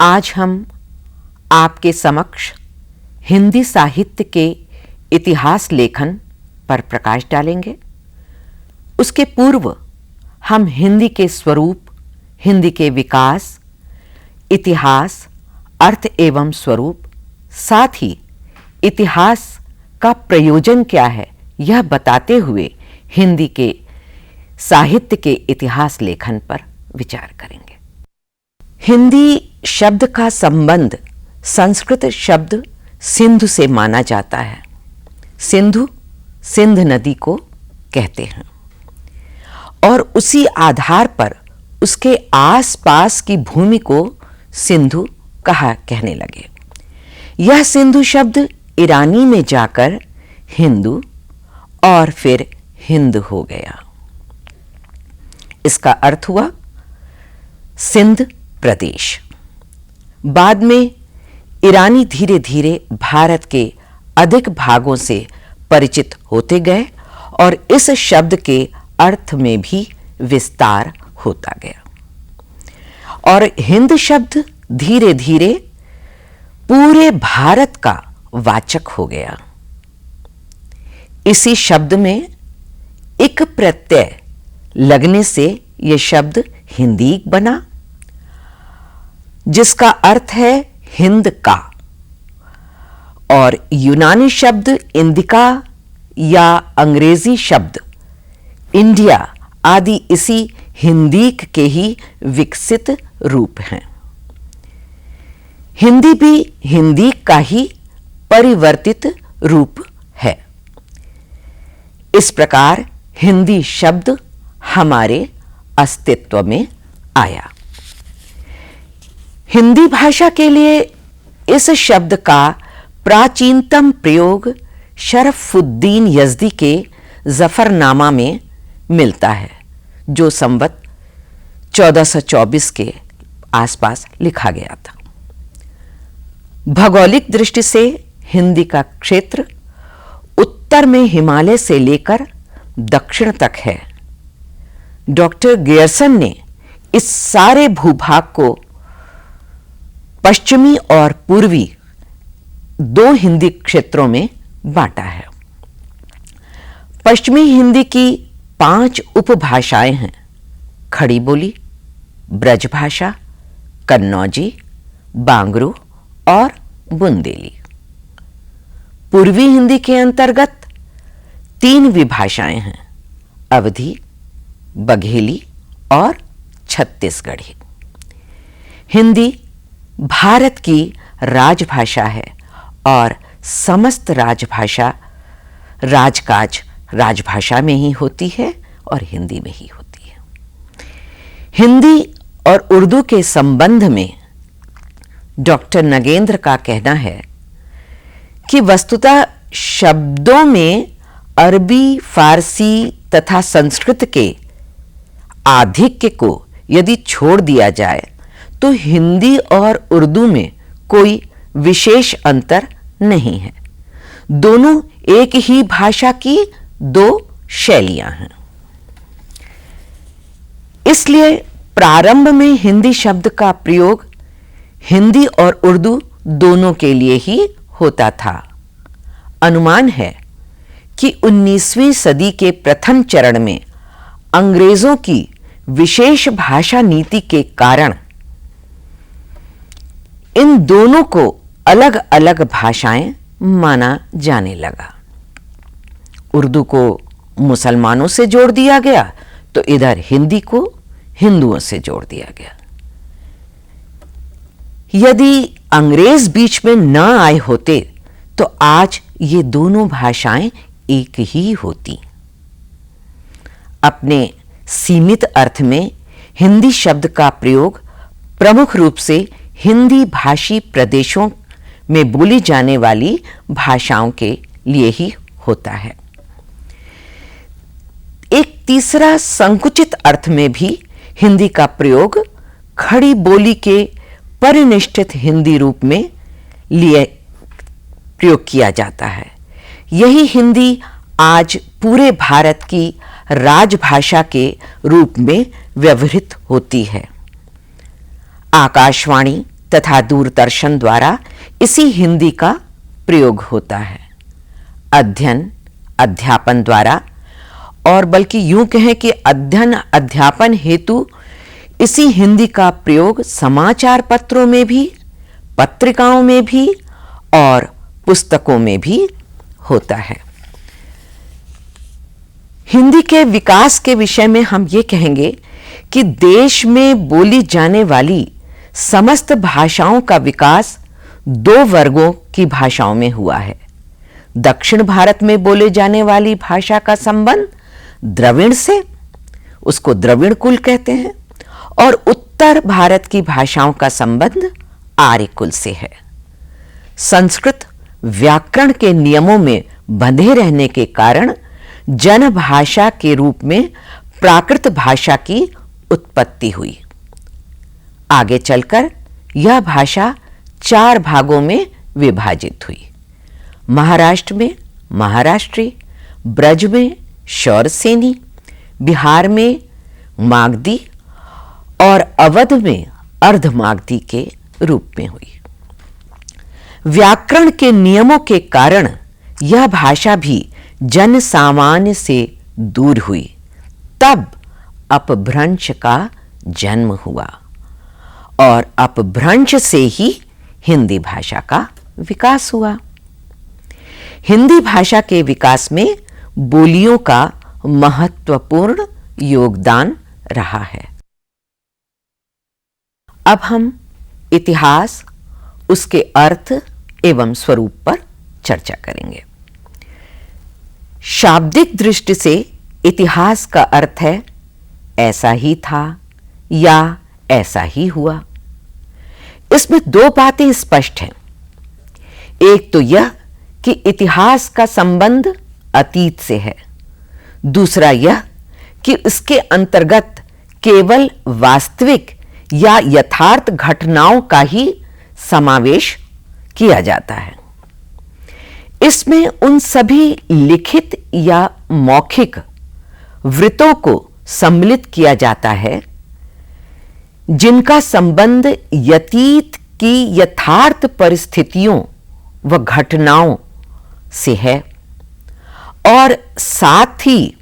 आज हम आपके समक्ष हिंदी साहित्य के इतिहास लेखन पर प्रकाश डालेंगे। उसके पूर्व हम हिंदी के स्वरूप, हिंदी के विकास, इतिहास, अर्थ एवं स्वरूप, साथ ही इतिहास का प्रयोजन क्या है यह बताते हुए हिंदी के साहित्य के इतिहास लेखन पर विचार करेंगे। हिंदी शब्द का संबंध संस्कृत शब्द सिंधु से माना जाता है। सिंधु सिंध नदी को कहते हैं और उसी आधार पर उसके आसपास की भूमि को सिंधु कहने लगे। यह सिंधु शब्द ईरानी में जाकर हिंदू और फिर हिंद हो गया। इसका अर्थ हुआ सिंध प्रदेश। बाद में ईरानी धीरे धीरे भारत के अधिक भागों से परिचित होते गए और इस शब्द के अर्थ में भी विस्तार होता गया और हिंद शब्द धीरे धीरे पूरे भारत का वाचक हो गया। इसी शब्द में इक प्रत्यय लगने से यह शब्द हिंदी बना, जिसका अर्थ है हिंद का, और यूनानी शब्द इंदिका या अंग्रेजी शब्द इंडिया आदि इसी हिंदीक के ही विकसित रूप हैं। हिंदी भी हिंदी का ही परिवर्तित रूप है। इस प्रकार हिंदी शब्द हमारे अस्तित्व में आया। हिंदी भाषा के लिए इस शब्द का प्राचीनतम प्रयोग शरफुद्दीन यज़दी के जफरनामा में मिलता है, जो संवत 1424 के आसपास लिखा गया था। भौगोलिक दृष्टि से हिंदी का क्षेत्र उत्तर में हिमालय से लेकर दक्षिण तक है। डॉक्टर गियर्सन ने इस सारे भूभाग को पश्चिमी और पूर्वी दो हिंदी क्षेत्रों में बांटा है। पश्चिमी हिंदी की 5 उपभाषाएं हैं: खड़ी बोली, ब्रजभाषा, कन्नौजी, बांगरू और बुंदेली। पूर्वी हिंदी के अंतर्गत 3 विभाषाएं हैं: अवधी, बघेली और छत्तीसगढ़ी। हिंदी भारत की राजभाषा है और समस्त राजभाषा राजकाज राजभाषा में ही होती है और हिंदी में ही होती है। हिंदी और उर्दू के संबंध में डॉक्टर नगेंद्र का कहना है कि वस्तुतः शब्दों में अरबी, फारसी तथा संस्कृत के आधिक्य को यदि छोड़ दिया जाए तो हिंदी और उर्दू में कोई विशेष अंतर नहीं है। दोनों एक ही भाषा की 2 शैलियां हैं। इसलिए प्रारंभ में हिंदी शब्द का प्रयोग हिंदी और उर्दू दोनों के लिए ही होता था। अनुमान है कि 19वीं सदी के प्रथम चरण में अंग्रेजों की विशेष भाषा नीति के कारण इन दोनों को अलग अलग भाषाएं माना जाने लगा। उर्दू को मुसलमानों से जोड़ दिया गया तो इधर हिंदी को हिंदुओं से जोड़ दिया गया। यदि अंग्रेज बीच में न आए होते तो आज ये दोनों भाषाएं एक ही होती। अपने सीमित अर्थ में हिंदी शब्द का प्रयोग प्रमुख रूप से हिंदी भाषी प्रदेशों में बोली जाने वाली भाषाओं के लिए ही होता है। एक तीसरा संकुचित अर्थ में भी हिंदी का प्रयोग खड़ी बोली के परिनिष्ठित हिंदी रूप में लिए प्रयोग किया जाता है। यही हिंदी आज पूरे भारत की राजभाषा के रूप में व्यवहृत होती है। आकाशवाणी तथा दूरदर्शन द्वारा इसी हिंदी का प्रयोग होता है। अध्ययन अध्यापन द्वारा, और बल्कि यूं कहें कि अध्ययन अध्यापन हेतु इसी हिंदी का प्रयोग समाचार पत्रों में भी, पत्रिकाओं में भी और पुस्तकों में भी होता है। हिंदी के विकास के विषय में हम ये कहेंगे कि देश में बोली जाने वाली समस्त भाषाओं का विकास दो वर्गों की भाषाओं में हुआ है। दक्षिण भारत में बोले जाने वाली भाषा का संबंध द्रविड़ से, उसको द्रविड़ कुल कहते हैं, और उत्तर भारत की भाषाओं का संबंध आर्य कुल से है। संस्कृत व्याकरण के नियमों में बंधे रहने के कारण जनभाषा के रूप में प्राकृत भाषा की उत्पत्ति हुई। आगे चलकर यह भाषा 4 भागों में विभाजित हुई। महाराष्ट्र में महाराष्ट्री, ब्रज में शौरसेनी, बिहार में मागधी और अवध में अर्धमागधी के रूप में हुई। व्याकरण के नियमों के कारण यह भाषा भी जन सामान्य से दूर हुई। तब अपभ्रंश का जन्म हुआ और अपभ्रंश से ही हिंदी भाषा का विकास हुआ। हिंदी भाषा के विकास में बोलियों का महत्वपूर्ण योगदान रहा है। अब हम इतिहास, उसके अर्थ एवं स्वरूप पर चर्चा करेंगे। शाब्दिक दृष्टि से इतिहास का अर्थ है ऐसा ही था या ऐसा ही हुआ। इसमें 2 बातें स्पष्ट हैं। एक तो यह कि इतिहास का संबंध अतीत से है, दूसरा यह कि इसके अंतर्गत केवल वास्तविक या यथार्थ घटनाओं का ही समावेश किया जाता है। इसमें उन सभी लिखित या मौखिक वृत्तों को सम्मिलित किया जाता है जिनका संबंध अतीत की यथार्थ परिस्थितियों व घटनाओं से है, और साथ ही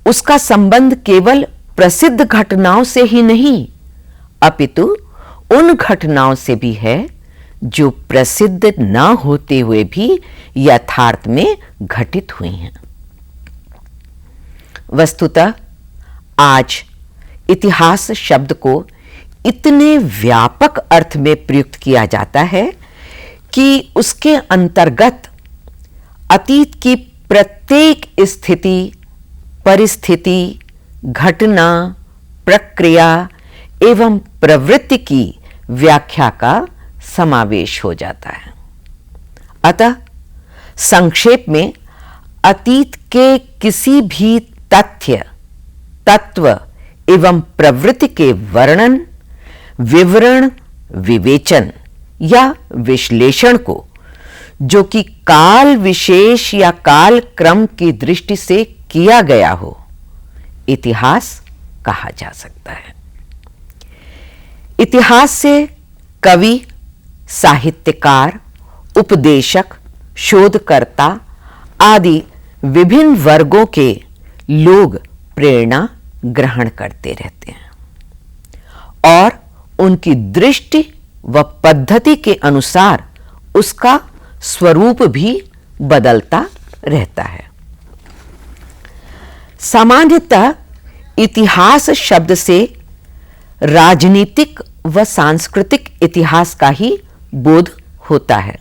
उसका संबंध केवल प्रसिद्ध घटनाओं से ही नहीं अपितु उन घटनाओं से भी है जो प्रसिद्ध न होते हुए भी यथार्थ में घटित हुई हैं। वस्तुतः आज इतिहास शब्द को इतने व्यापक अर्थ में प्रयुक्त किया जाता है कि उसके अंतर्गत अतीत की प्रत्येक स्थिति, परिस्थिति, घटना, प्रक्रिया एवं प्रवृत्ति की व्याख्या का समावेश हो जाता है। अतः संक्षेप में अतीत के किसी भी तथ्य, तत्व एवं प्रवृत्ति के वर्णन, विवरण, विवेचन या विश्लेषण को जो कि काल विशेष या काल क्रम की दृष्टि से किया गया हो, इतिहास कहा जा सकता है। इतिहास से कवि, साहित्यकार, उपदेशक, शोधकर्ता आदि विभिन्न वर्गों के लोग प्रेरणा ग्रहण करते रहते हैं और उनकी दृष्टि व पद्धति के अनुसार उसका स्वरूप भी बदलता रहता है। सामान्यतः इतिहास शब्द से राजनीतिक व सांस्कृतिक इतिहास का ही बोध होता है,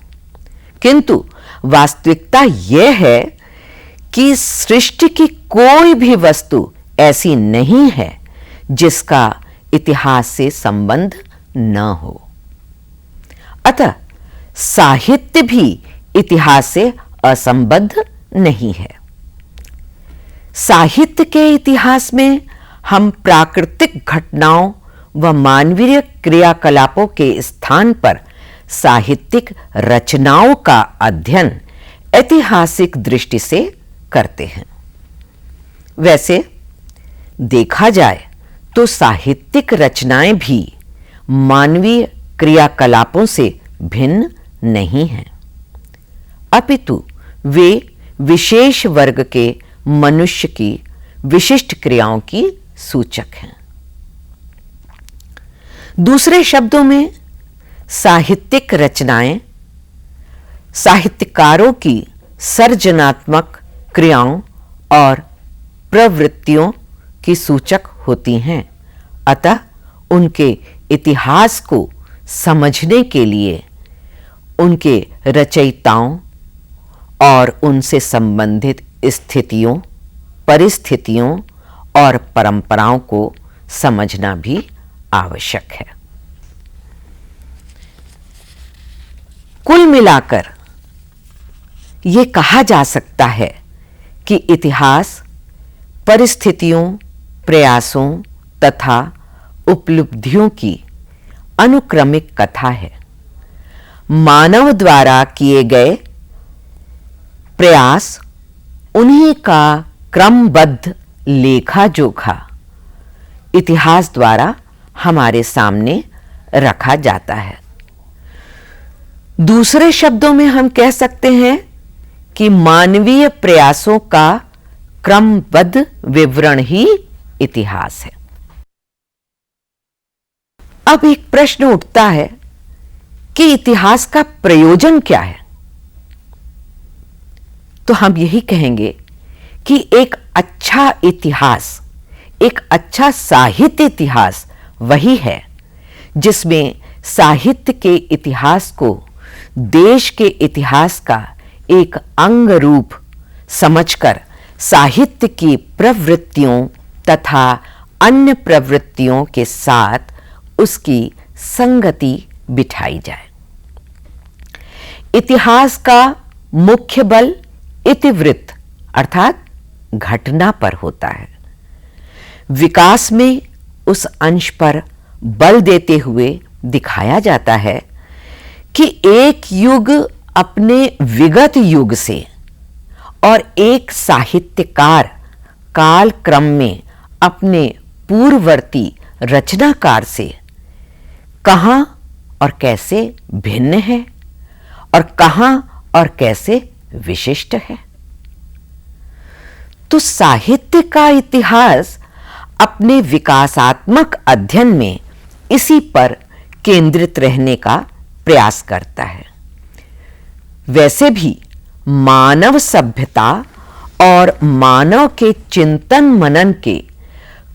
किंतु वास्तविकता यह है कि सृष्टि की कोई भी वस्तु ऐसी नहीं है जिसका इतिहास से संबंध न हो। अतः साहित्य भी इतिहास से असंबद्ध नहीं है। साहित्य के इतिहास में हम प्राकृतिक घटनाओं व मानवीय क्रियाकलापों के स्थान पर साहित्यिक रचनाओं का अध्ययन ऐतिहासिक दृष्टि से करते हैं। वैसे देखा जाए तो साहित्यिक रचनाएं भी मानवीय क्रियाकलापों से भिन्न नहीं हैं, अपितु वे विशेष वर्ग के मनुष्य की विशिष्ट क्रियाओं की सूचक हैं। दूसरे शब्दों में साहित्यिक रचनाएं साहित्यकारों की सर्जनात्मक क्रियाओं और प्रवृत्तियों की सूचक होती हैं। अतः उनके इतिहास को समझने के लिए उनके रचयिताओं और उनसे संबंधित स्थितियों, परिस्थितियों और परंपराओं को समझना भी आवश्यक है। कुल मिलाकर ये कहा जा सकता है कि इतिहास परिस्थितियों, प्रयासों तथा उपलब्धियों की अनुक्रमिक कथा है। मानव द्वारा किए गए प्रयास उन्हीं का क्रमबद्ध लेखा जोखा इतिहास द्वारा हमारे सामने रखा जाता है। दूसरे शब्दों में हम कह सकते हैं कि मानवीय प्रयासों का क्रमबद्ध विवरण ही इतिहास है। अब एक प्रश्न उठता है कि इतिहास का प्रयोजन क्या है? तो हम यही कहेंगे कि एक अच्छा इतिहास, एक अच्छा साहित्य इतिहास वही है जिसमें साहित्य के इतिहास को देश के इतिहास का एक अंग रूप समझकर साहित्य की प्रवृत्तियों तथा अन्य प्रवृत्तियों के साथ उसकी संगति बिठाई जाए। इतिहास का मुख्य बल इतिवृत्त अर्थात घटना पर होता है। विकास में उस अंश पर बल देते हुए दिखाया जाता है कि एक युग अपने विगत युग से और एक साहित्यकार काल क्रम में अपने पूर्ववर्ती रचनाकार से कहां और कैसे भिन्न है और कहां और कैसे विशिष्ट है। तो साहित्य का इतिहास अपने विकासात्मक अध्ययन में इसी पर केंद्रित रहने का प्रयास करता है। वैसे भी मानव सभ्यता और मानव के चिंतन मनन के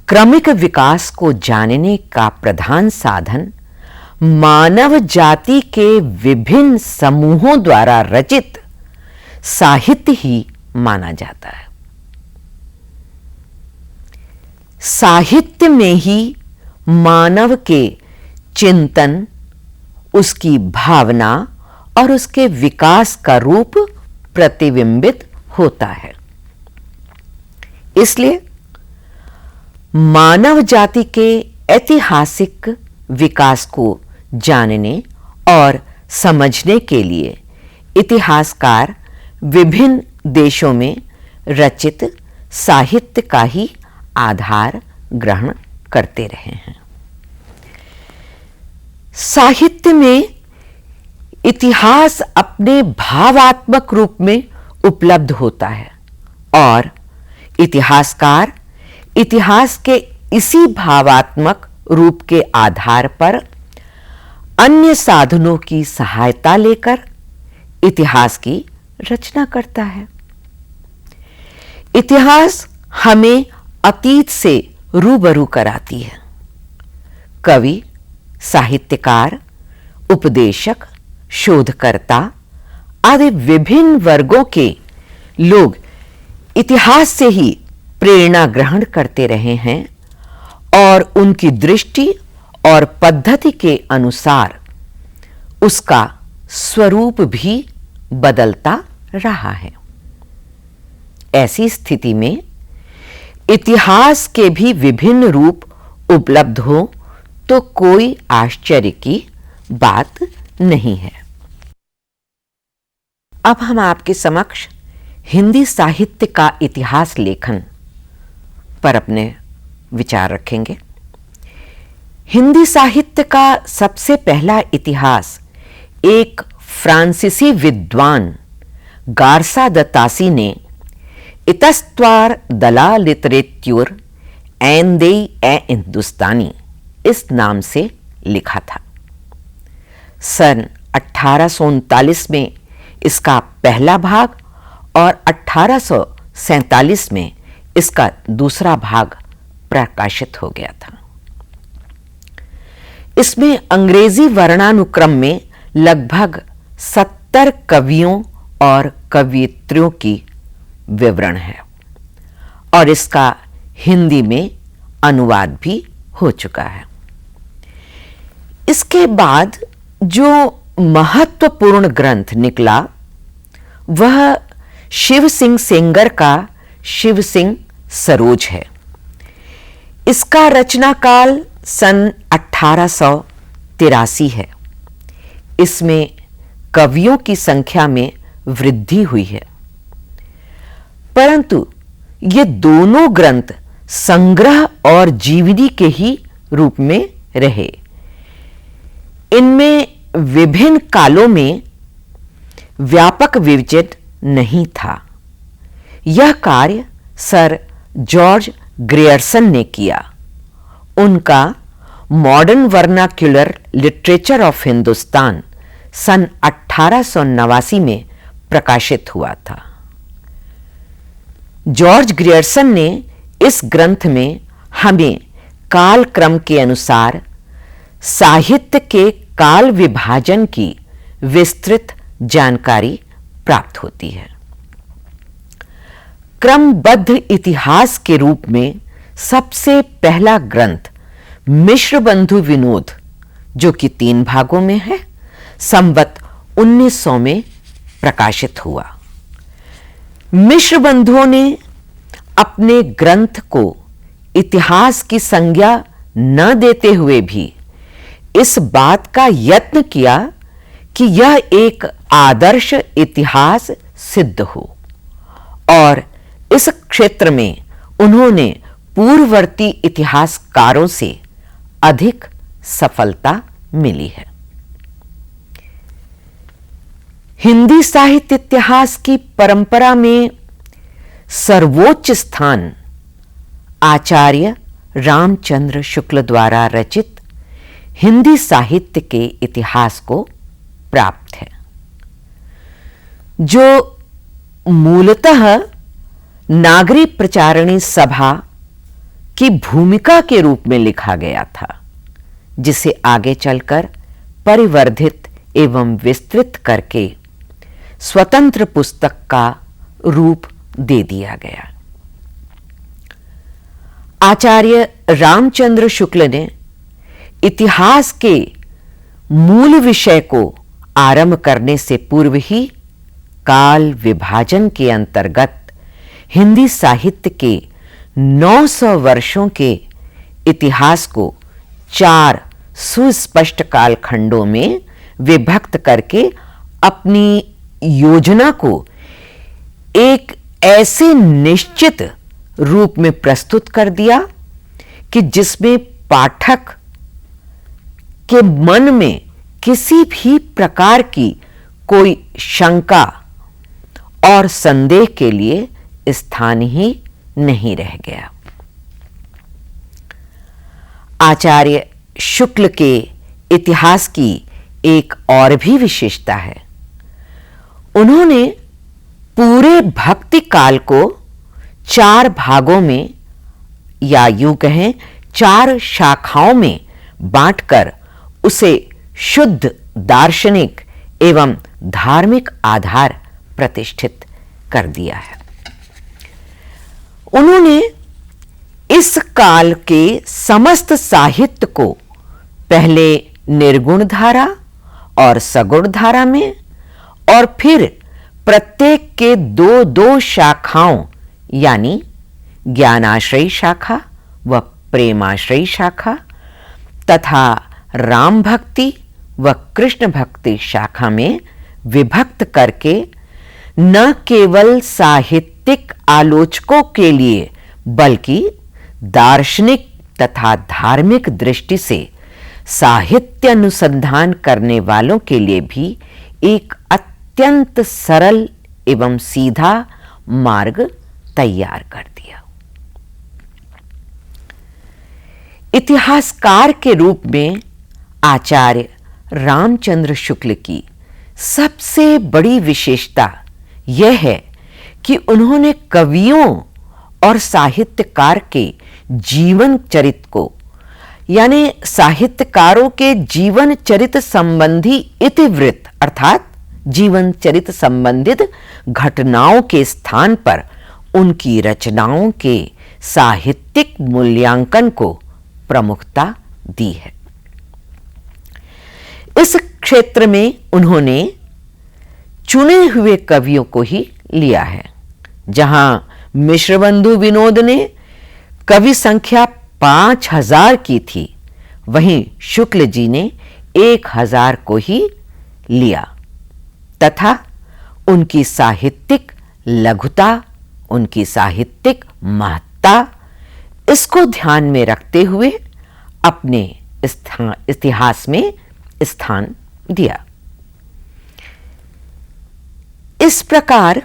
क्रमिक विकास को जानने का प्रधान साधन मानव जाति के विभिन्न समूहों द्वारा रचित साहित्य ही माना जाता है। साहित्य में ही मानव के चिंतन, उसकी भावना और उसके विकास का रूप प्रतिबिंबित होता है। इसलिए मानव जाति के ऐतिहासिक विकास को जानने और समझने के लिए इतिहासकार विभिन्न देशों में रचित साहित्य का ही आधार ग्रहण करते रहे हैं। साहित्य में इतिहास अपने भावात्मक रूप में उपलब्ध होता है और इतिहासकार इतिहास के इसी भावात्मक रूप के आधार पर अन्य साधनों की सहायता लेकर इतिहास की रचना करता है। इतिहास हमें अतीत से रूबरू कराती है। कवि, साहित्यकार, उपदेशक, शोधकर्ता आदि विभिन्न वर्गों के लोग इतिहास से ही प्रेरणा ग्रहण करते रहे हैं और उनकी दृष्टि और पद्धति के अनुसार उसका स्वरूप भी बदलता रहा है। ऐसी स्थिति में इतिहास के भी विभिन्न रूप उपलब्ध हो तो कोई आश्चर्य की बात नहीं है। अब हम आपके समक्ष हिंदी साहित्य का इतिहास लेखन पर अपने विचार रखेंगे। हिंदी साहित्य साहित्य का सबसे पहला इतिहास एक फ्रांसीसी विद्वान गार्सा द तासी ने इतस्तवार दला लिटरेच्योर एन देई ए हिंदुस्तानी इस नाम से लिखा था। सन 1839 में इसका पहला भाग और 1847 में इसका दूसरा भाग प्रकाशित हो गया था। इसमें अंग्रेजी वर्णानुक्रम में लगभग 70 कवियों और कवियत्रियों की विवरण है और इसका हिंदी में अनुवाद भी हो चुका है। इसके बाद जो महत्वपूर्ण ग्रंथ निकला वह शिव सिंह सेंगर का शिव सिंह सरोज है। इसका रचना काल सन 1883 है। इसमें कवियों की संख्या में वृद्धि हुई है, परंतु ये दोनों ग्रंथ संग्रह और जीवनी के ही रूप में रहे। इनमें विभिन्न कालों में व्यापक विवेचन नहीं था। यह कार्य सर जॉर्ज ग्रियर्सन ने किया। उनका modern vernacular literature of Hindustan सन 1889 में प्रकाशित हुआ था। जॉर्ज ग्रियर्सन ने इस ग्रंथ में हमें काल क्रम के अनुसार साहित्य के काल विभाजन की विस्तृत जानकारी प्राप्त होती है। क्रमबद्ध इतिहास के रूप में सबसे पहला ग्रंथ मिश्र बंधु विनोद, जो कि 3 भागों में है, संवत 1900 में प्रकाशित हुआ। मिश्र बंधुओं ने अपने ग्रंथ को इतिहास की संज्ञा न देते हुए भी इस बात का यत्न किया कि यह एक आदर्श इतिहास सिद्ध हो और इस क्षेत्र में उन्होंने पूर्ववर्ती इतिहासकारों से अधिक सफलता मिली है। हिंदी साहित्य इतिहास की परंपरा में सर्वोच्च स्थान आचार्य रामचंद्र शुक्ल द्वारा रचित हिंदी साहित्य के इतिहास को प्राप्त है, जो मूलतः नागरी प्रचारणी सभा की भूमिका के रूप में लिखा गया था, जिसे आगे चलकर परिवर्धित एवं विस्तृत करके स्वतंत्र पुस्तक का रूप दे दिया गया। आचार्य रामचंद्र शुक्ल ने इतिहास के मूल विषय को आरंभ करने से पूर्व ही काल विभाजन के अंतर्गत हिंदी साहित्य के 900 वर्षों के इतिहास को 4 सुस्पष्ट कालखंडों में विभक्त करके अपनी योजना को एक ऐसे निश्चित रूप में प्रस्तुत कर दिया कि जिसमें पाठक के मन में किसी भी प्रकार की कोई शंका और संदेह के लिए स्थान ही नहीं रह गया। आचार्य शुक्ल के इतिहास की एक और भी विशेषता है। उन्होंने पूरे भक्ति काल को 4 भागों में या यूं कहें 4 शाखाओं में बांटकर उसे शुद्ध दार्शनिक एवं धार्मिक आधार प्रतिष्ठित कर दिया है। उन्होंने इस काल के समस्त साहित्य को पहले निर्गुण धारा और सगुण धारा में और फिर प्रत्येक के 2-2 शाखाओं यानी ज्ञानाश्रयी शाखा व प्रेमाश्रयी शाखा तथा राम भक्ति व कृष्ण भक्ति शाखा में विभक्त करके न केवल साहित्यिक आलोचकों के लिए बल्कि दार्शनिक तथा धार्मिक दृष्टि से साहित्य अनुसंधान करने वालों के लिए भी एक अत्यंत सरल एवं सीधा मार्ग तैयार कर दिया। इतिहासकार के रूप में आचार्य रामचंद्र शुक्ल की सबसे बड़ी विशेषता यह है कि उन्होंने कवियों और साहित्यकार के जीवन चरित्र को, यानी साहित्यकारों के जीवन चरित्र संबंधी इतिवृत्त अर्थात जीवन चरित्र संबंधित घटनाओं के स्थान पर उनकी रचनाओं के साहित्यिक मूल्यांकन को प्रमुखता दी है। इस क्षेत्र में उन्होंने चुने हुए कवियों को ही लिया है। जहां मिश्रबंधु विनोद ने कवि संख्या 5000 की थी, वहीं शुक्ल जी ने 1000 को ही लिया तथा उनकी साहित्यिक लघुता, उनकी साहित्यिक महत्ता, इसको ध्यान में रखते हुए अपने इतिहास में स्थान दिया। इस प्रकार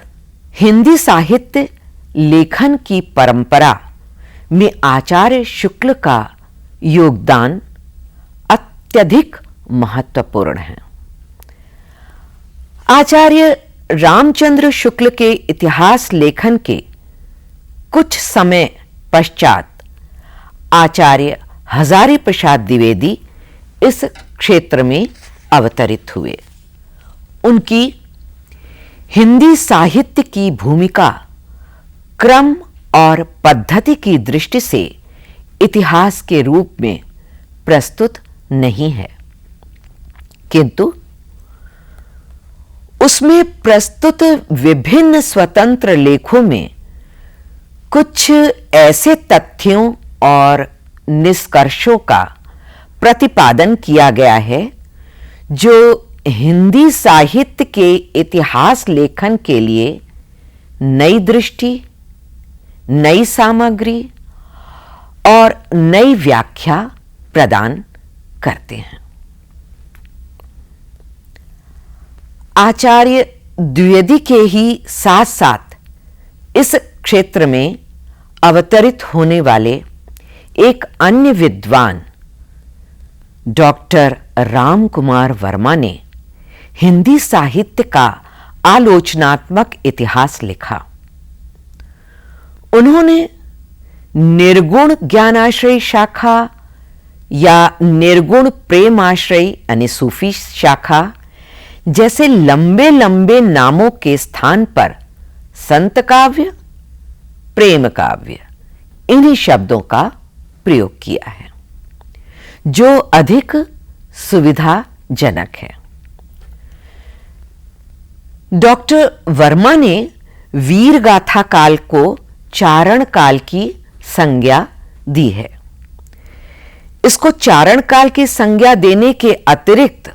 हिंदी साहित्य लेखन की परंपरा में आचार्य शुक्ल का योगदान अत्यधिक महत्वपूर्ण है। आचार्य रामचंद्र शुक्ल के इतिहास लेखन के कुछ समय पश्चात आचार्य हजारी प्रसाद द्विवेदी इस क्षेत्र में अवतरित हुए। उनकी हिंदी साहित्य की भूमिका क्रम और पद्धति की दृष्टि से इतिहास के रूप में प्रस्तुत नहीं है, किंतु उसमें प्रस्तुत विभिन्न स्वतंत्र लेखों में कुछ ऐसे तथ्यों और निष्कर्षों का प्रतिपादन किया गया है जो हिंदी साहित्य के इतिहास लेखन के लिए नई दृष्टि, नई सामग्री और नई व्याख्या प्रदान करते हैं। आचार्य द्विवेदी के ही साथ साथ इस क्षेत्र में अवतरित होने वाले एक अन्य विद्वान डॉक्टर राम कुमार वर्मा ने हिंदी साहित्य का आलोचनात्मक इतिहास लिखा। उन्होंने निर्गुण ज्ञानाश्रय शाखा या निर्गुण प्रेमाश्रय यानी सूफी शाखा जैसे लंबे लंबे नामों के स्थान पर संत काव्य, प्रेम काव्य, इन्हीं शब्दों का प्रयोग किया है, जो अधिक सुविधाजनक है। डॉक्टर वर्मा ने वीर गाथा काल को चारण काल की संज्ञा दी है। इसको चारण काल की संज्ञा देने के अतिरिक्त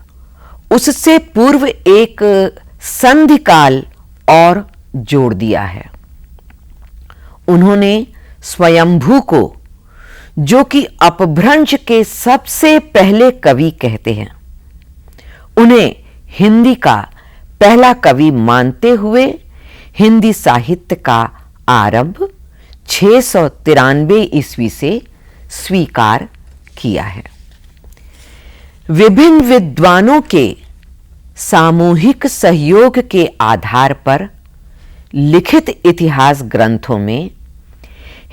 उससे पूर्व एक संधि काल और जोड़ दिया है। उन्होंने स्वयंभू को, जो कि अपभ्रंश के सबसे पहले कवि कहते हैं, उन्हें हिंदी का पहला कवि मानते हुए हिंदी साहित्य का आरंभ 693 ईस्वी से स्वीकार किया है। विभिन्न विद्वानों के सामूहिक सहयोग के आधार पर लिखित इतिहास ग्रंथों में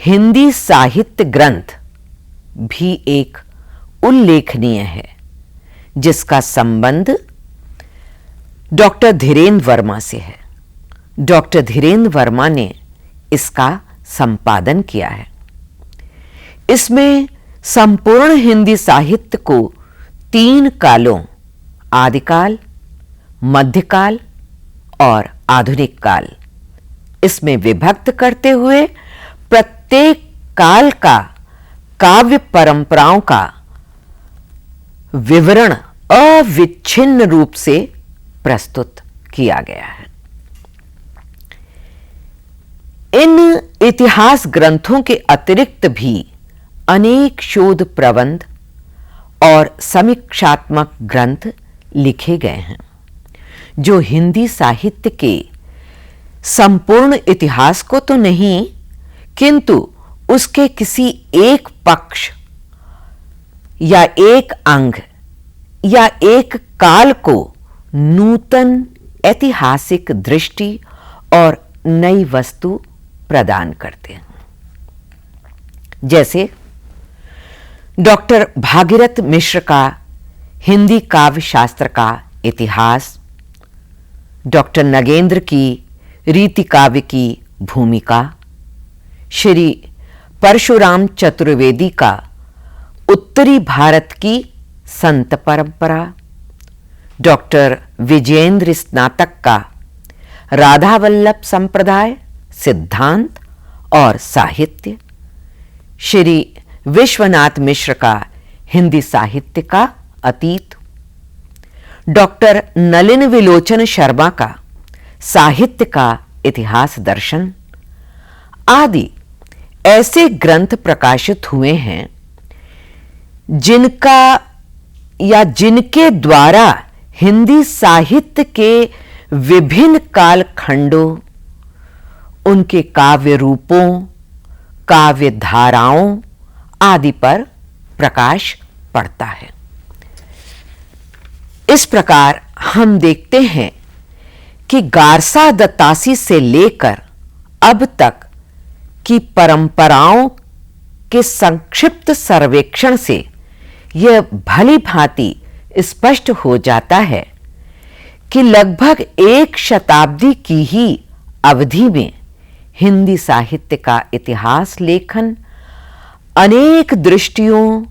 हिंदी साहित्य ग्रंथ भी एक उल्लेखनीय है, जिसका संबंध डॉक्टर धीरेन्द्र वर्मा से है। डॉक्टर धीरेन्द्र वर्मा ने इसका संपादन किया है। इसमें संपूर्ण हिंदी साहित्य को 3 कालों आदिकाल, मध्यकाल और आधुनिक काल इसमें विभक्त करते हुए प्रत्येक काल का काव्य परंपराओं का विवरण अविच्छिन्न रूप से प्रस्तुत किया गया है। इन इतिहास ग्रंथों के अतिरिक्त भी अनेक शोध प्रबंध और समीक्षात्मक ग्रंथ लिखे गए हैं जो हिंदी साहित्य के संपूर्ण इतिहास को तो नहीं, किंतु उसके किसी एक पक्ष या एक अंग या एक काल को नूतन ऐतिहासिक दृष्टि और नई वस्तु प्रदान करते हैं। जैसे डॉक्टर भागीरथ मिश्र का हिंदी काव्य शास्त्र का इतिहास, डॉक्टर नगेंद्र की रीति काव्य की भूमिका, श्री परशुराम चतुर्वेदी का उत्तरी भारत की संत परंपरा, डॉक्टर विजेंद्र स्नातक का राधा वल्लभ संप्रदाय, सिद्धांत और साहित्य, श्री विश्वनाथ मिश्र का हिंदी साहित्य का अतीत, डॉक्टर नलिन विलोचन शर्मा का साहित्य का इतिहास दर्शन आदि ऐसे ग्रंथ प्रकाशित हुए हैं जिनका या जिनके द्वारा हिंदी साहित्य के विभिन्न कालखंडों, उनके काव्य रूपों, काव्य धाराओं आदि पर प्रकाश पड़ता है। इस प्रकार हम देखते हैं कि गारसा दत्तासी से लेकर अब तक की परंपराओं के संक्षिप्त सर्वेक्षण से यह भली भांति स्पष्ट हो जाता है कि लगभग एक शताब्दी की ही अवधि में हिंदी साहित्य का इतिहास लेखन अनेक दृष्टियों,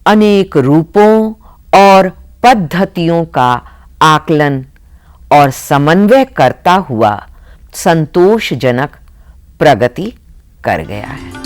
अनेक रूपों और पद्धतियों का आकलन और समन्वय करता हुआ संतोषजनक प्रगति कर गया है।